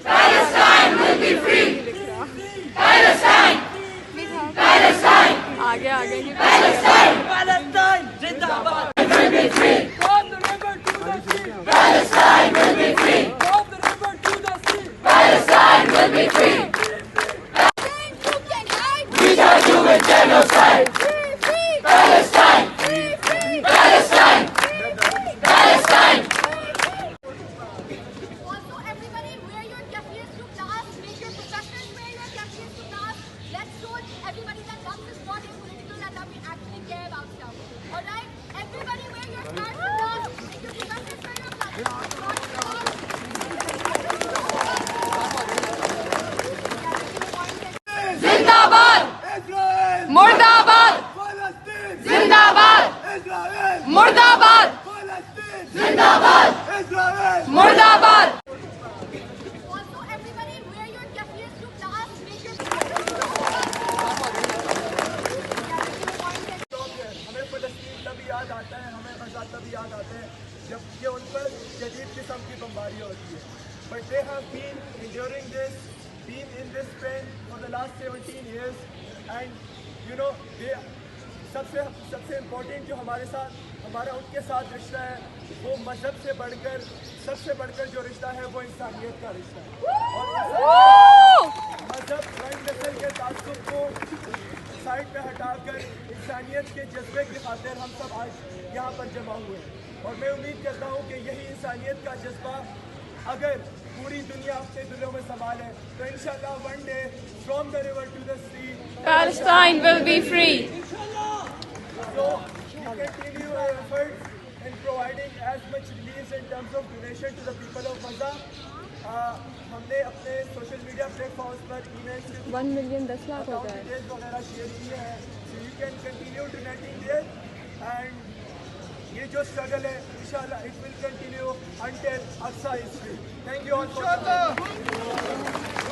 Palestine will be free. Palestine. Palestine. आगे आगे की Palestine. Palestine Zindabad. Will be free. From the river to the sea. Palestine will be free. From the river to the sea. Palestine will be free. We shall do with genocide. Palestine. Palestine. Palestine. Also, everybody wear your keffiyehs to class. Make your professors wear your keffiyehs to class. Let's show everybody that Trump is not apolitical and that we actually care about stuff. Alright? Everybody wear your scarves to class. Make your professors wear your Zindabad. Israel. Murdabad. Palestine. Zindabad. Israel. Murdabad. Palestine. Zindabad. Israel. Murdabad. Also, everybody wear your keffiyehs to class. Make your हमें फलस्तीन तभी याद आता है, हमें गजा तभी याद आते हैं जब ये उन पर जदीद किस्म की बमबारी होती है. But they have been enduring this, been in this pain for the last 17 years, and you know they सबसे इम्पोर्टेंट जो हमारा उनके साथ रिश्ता है वो मजहब से बढ़कर सबसे बढ़कर जो रिश्ता है वो इंसानियत का रिश्ता है. और मजहब रंग नस्ल के तासुब को साइड पे हटाकर इंसानियत के जज्बे की खातिर हम सब आज यहाँ पर जमा हुए हैं. और मैं उम्मीद करता हूँ कि यही इंसानियत का जज्बा अगर पूरी दुनिया अपने दिलों में संभाले तो इंशाल्लाह one day from the river to the sea Palestine will be free. So we continue our efforts in providing as much relief in terms of donation to the people of Gaza. हमने अपने social media platforms पर emails 1 million 10 lakh हो जाए. Details वगैरह share किए हैं. So you can continue donating there, and ये जो स्ट्रगल है इंशाल्लाह it will continue until Aqsa is free. Thank you all for coming.